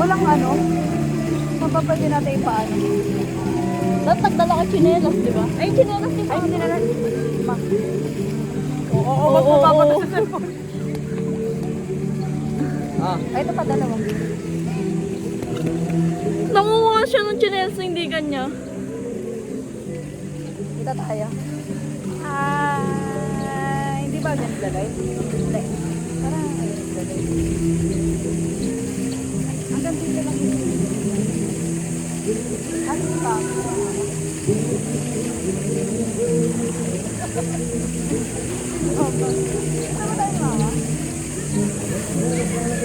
Walang ano. Mapapwede natin yung paano. Dapat nagdala ka chinelas, di ba? Ay, chinelas di ba? Ay, chinelas. Ma. Oo, ba't mapapata sa cellphone? Ay, ito pa dalawang. Nanguha siya ng chinelas na hindi kanya. Kita tayo. Hindi ba ganun lagay? Hindi. Parang ayun lagay. Hanggang dito lang yun. Ano pa? Ano tayo mama?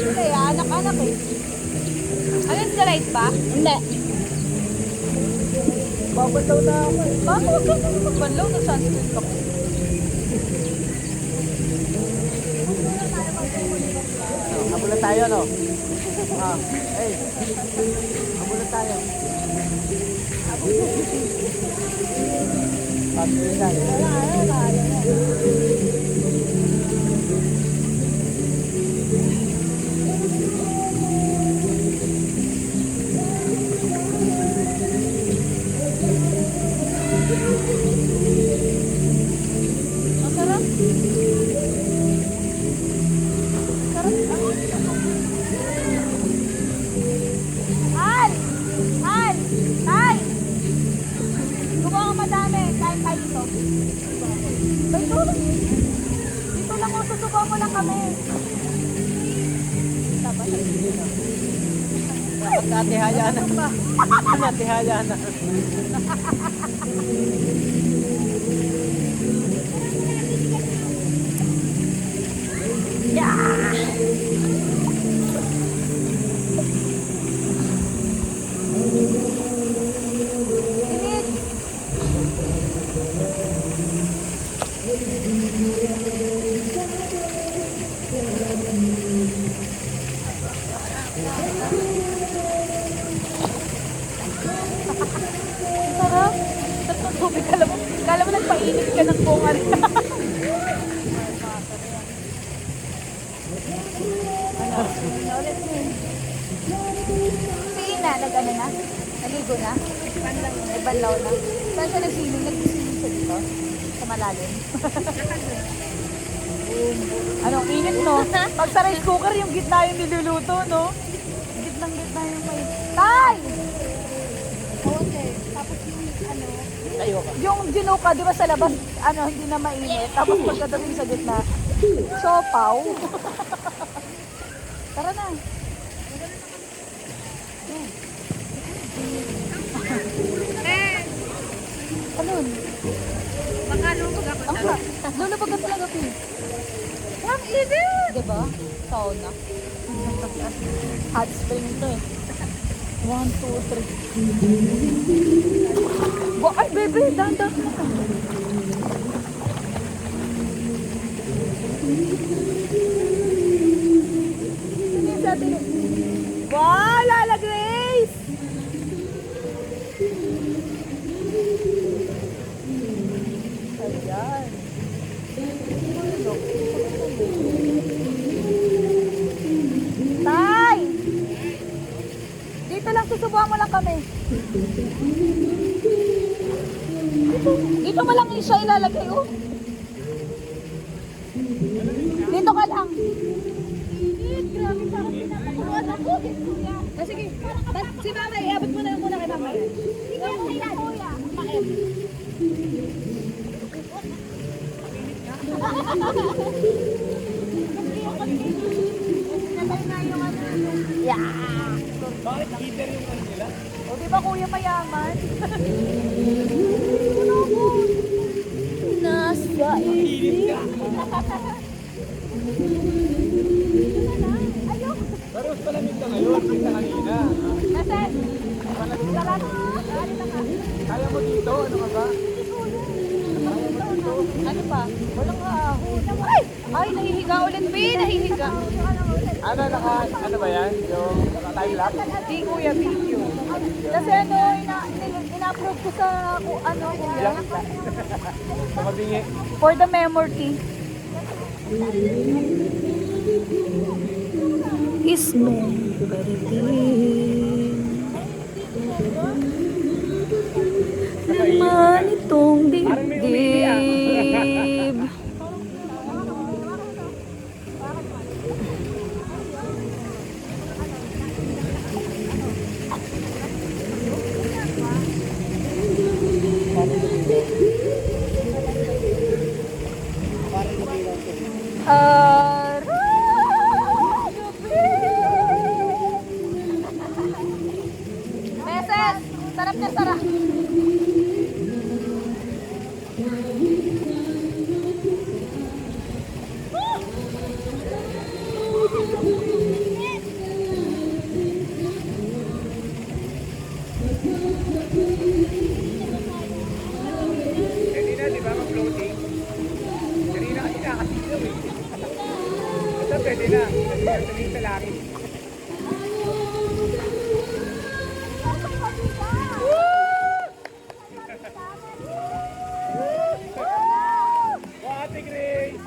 Hindi, anak-anak eh. Ano sa light ba? Hindi. Babalaw na ako eh. Bakit huwag ka naman magbalaw? Nag-sunscreen ka ko. Habula tayo, no? Hey. Habula tayo. Pagpilitan. Masarap. Sarap lang. Al! Al! Tay! Gumawa ka madami. Kain tayo dito. Dito. Dito lang ako. Susubaw mo lang kami. Tapos. Natihaya na. Natihaya na. Sarap. Sarap ng tubig. Kala mo nagpainit ka ng bunga rin. Si Ina, nag-ano na? Naligo na? Nagbanlaw na? Saan siya nagsiling? Nagsiling siya dito? Sa malalim? Anong init, no? Pag sa rice cooker, yung gitna yung niluluto, no? Gitnang-gitna yung may... Tay! Tapos yung ano... Tayo ka. Yung ginuka, di ba sa labas, ano, hindi na mainit. Tapos pagkadating sa gitna, siopaw. Tara na. Ano? Baka lumag ako Ang sa... lulubag ka talaga, Pin. Ang init! Diba? Sauna. Hot spring to eh. 1, 2, 3. Ay, bebe, dandan mo. Sige sa atin. Wow, Lala Grace! Ayan. Tay! Dito lang, susubuhan mo lang kami. Dito mo lang siya ilalagay, oh. Dito ka lang. Grabe, parang pinapakuruan ako. Sige, si Mama, iabot mo na yung muna kay Mama. Ikaw mo kaya, kuya. Bakit? Yeah! Bakit heater yung ano nila? O, di ba kuya mayaman? Nasa isip. Ayok! Pero palamig ka ngayon, kita kanina. Nasa? Sarap. Kaya mo dito, ano ka ba? Ano pa? Walang ahon. Ay, nahihiga ulit, P. Nahihiga. Ano ba yan? Yung time lapse? Di kuya, video. Kasi ano, ina-upload ko sa ano, kuya. Sa mabingi. For the memory. is meant for this. Laman itong dibdib. Meses! Sarap na sarap! Kanina, di ba, mag-floating? Kanina kasi nakasilaw eh. Basta pwede na. Pwede sa langit. Ate Grace!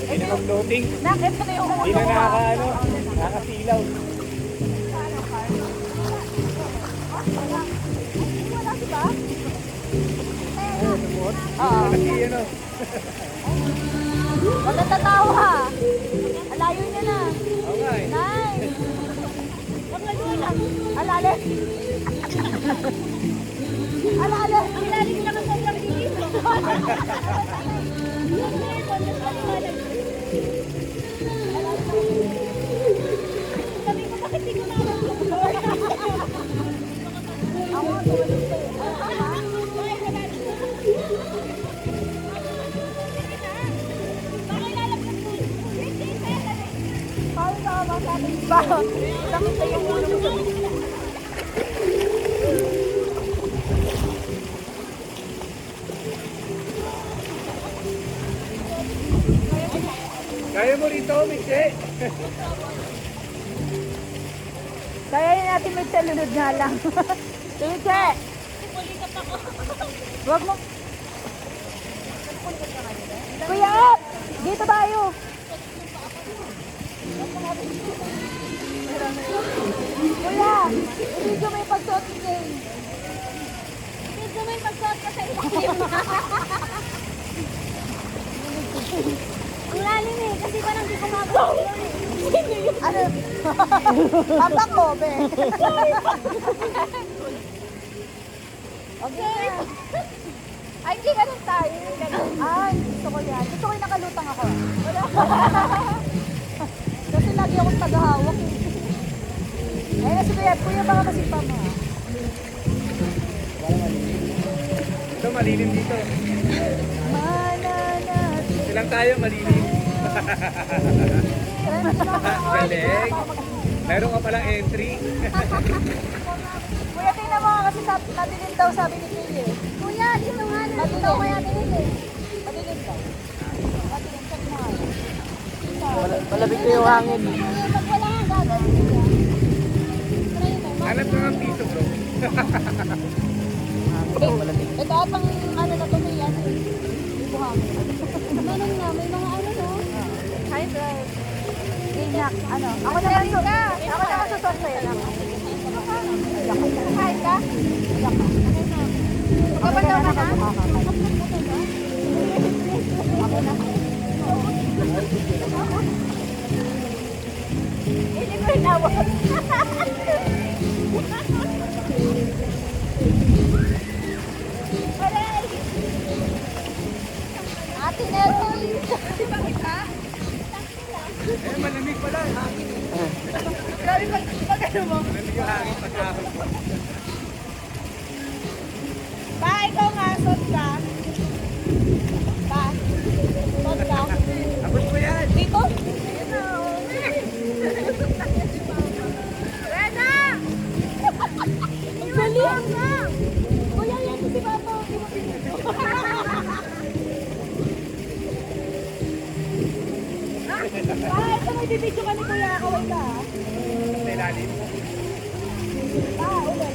Hindi na mag-floating. Nakit ko na yung Hindi na nakakasilaw. Kasi ano, maganda tao ha. Alayo niya na. oo nga eh. Nice. Alale. Alale. Alale ka naman sa dito. Sabi ko bakit di ko Bakit sa yung ulo mo? Kaya mo rito, Miche. Kaya natin magsalunod nga lang. Sige! Huwag mo. Kuya! Dito tayo! Kuya! Video mo yung pagsuot ni Jane. Video mo yung pagsuot ka sa ilalim. Ang lalim eh, kasi parang di ko mabalik yun eh. Ano? Papa ko, be. Okay. Ay, hindi ganun tayo. Ay, gusto ko yan. Gusto ko yung nakalutang ako. Kasi lagi akong tagahawak eh. Ayun na si Kuya. Kuya, baka masigpa mo. Ito, malilim dito. Mananat. Silang tayo, malilim. Galing. Meron ka palang entry. Kuya, tingnan mo kasi nabilin daw sabi ni Kuya eh. Kuya, dito nga. Nabilin daw kaya tingin eh. Nabilin daw. Nabilin daw mo nga. Malabig na yung hangin. Pag wala kang gagawin. Hanap ko ng piso, bro. Ito atang ano na to may ano eh. Buhangin. Meron nga, may mga ano no. Hi, Brad. Ganyak, ano. Ako na lang ka. Ako na masusot sa'yo lang. Hi ka? Magkapalaw ka na? Ako na. Hindi ko inawag. Ate Nelly! Bakit ha? Eh, malamig pala. Hangin. Grabe pag ano mo? Malamig yung hangin pagkahon ko. Pa, ikaw nga, sot ka. Pa, sot ka. Abot mo yan. Dito? Ayan na, oh. Rena! Galing! Kuya, yan si Papa. Ah, ito may bibidyo ka ni Kuya Kaway ka. Sa ilalim. Ah, ulit.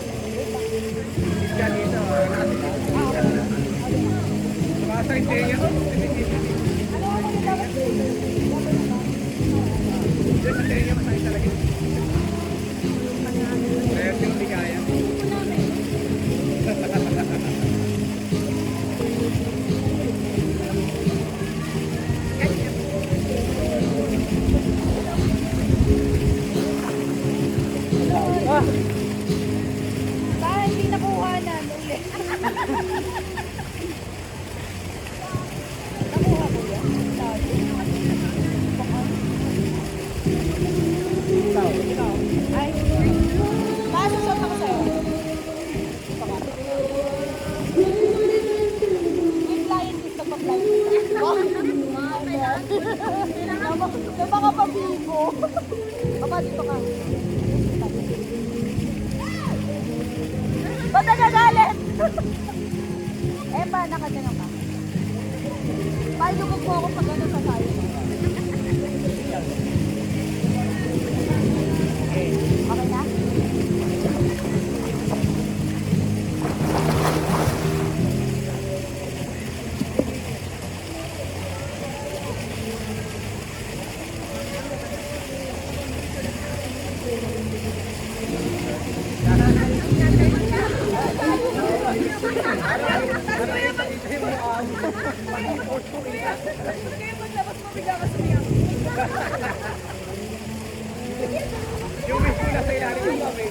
Isa dito. Basta hindi niya. Ano ako yung dapat Diyan sa tenyo masakit talaga. Kaya yung ligaya. Baka hindi nakuha na. Ulit. Nakuha ko yan. Ay. Masusot ako sa'yo. May flying kiss na pa-flying. Napaka-pabigo. Papa, dito ka. Ba't nagagalit? Eh ba, nakagano ka? Palugog mo ako pag ano sa sayo mo. Okay na? Yung wish ko na sa ilalim yung may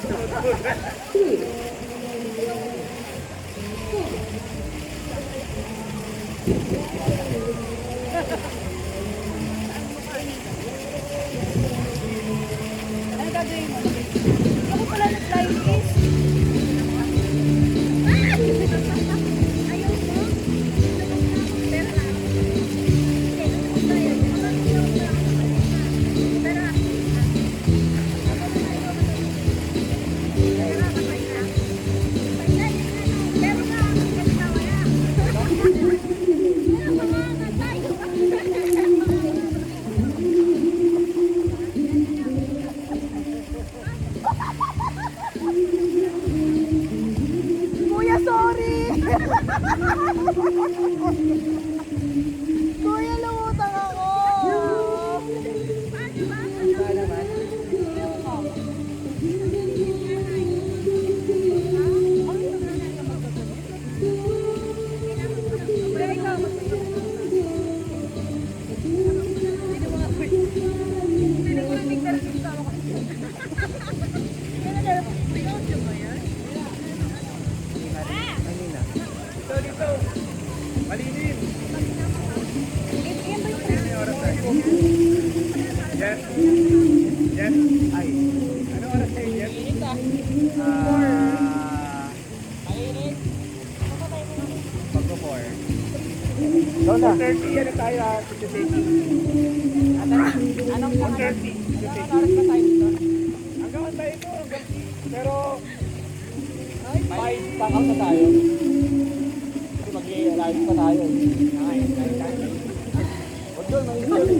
Ano gagawin mo? Ako pala nag-flying kiss. Kuya, sorry! Kuya, lumutang ako! Dito, dito. Malilim. Ano yung oras tayo? Yes. Yes. Ay. Ano oras tayo, Yes? Pagko-4. Lola. 4:30 ano tayo ha? 4:30. Anong 4:30. oras ba tayo dito? Hanggang tayo ito. Pero 5 pack out na tayo. Kasi mag-i-live pa tayo. Ay, huwag doon, mag-i-live.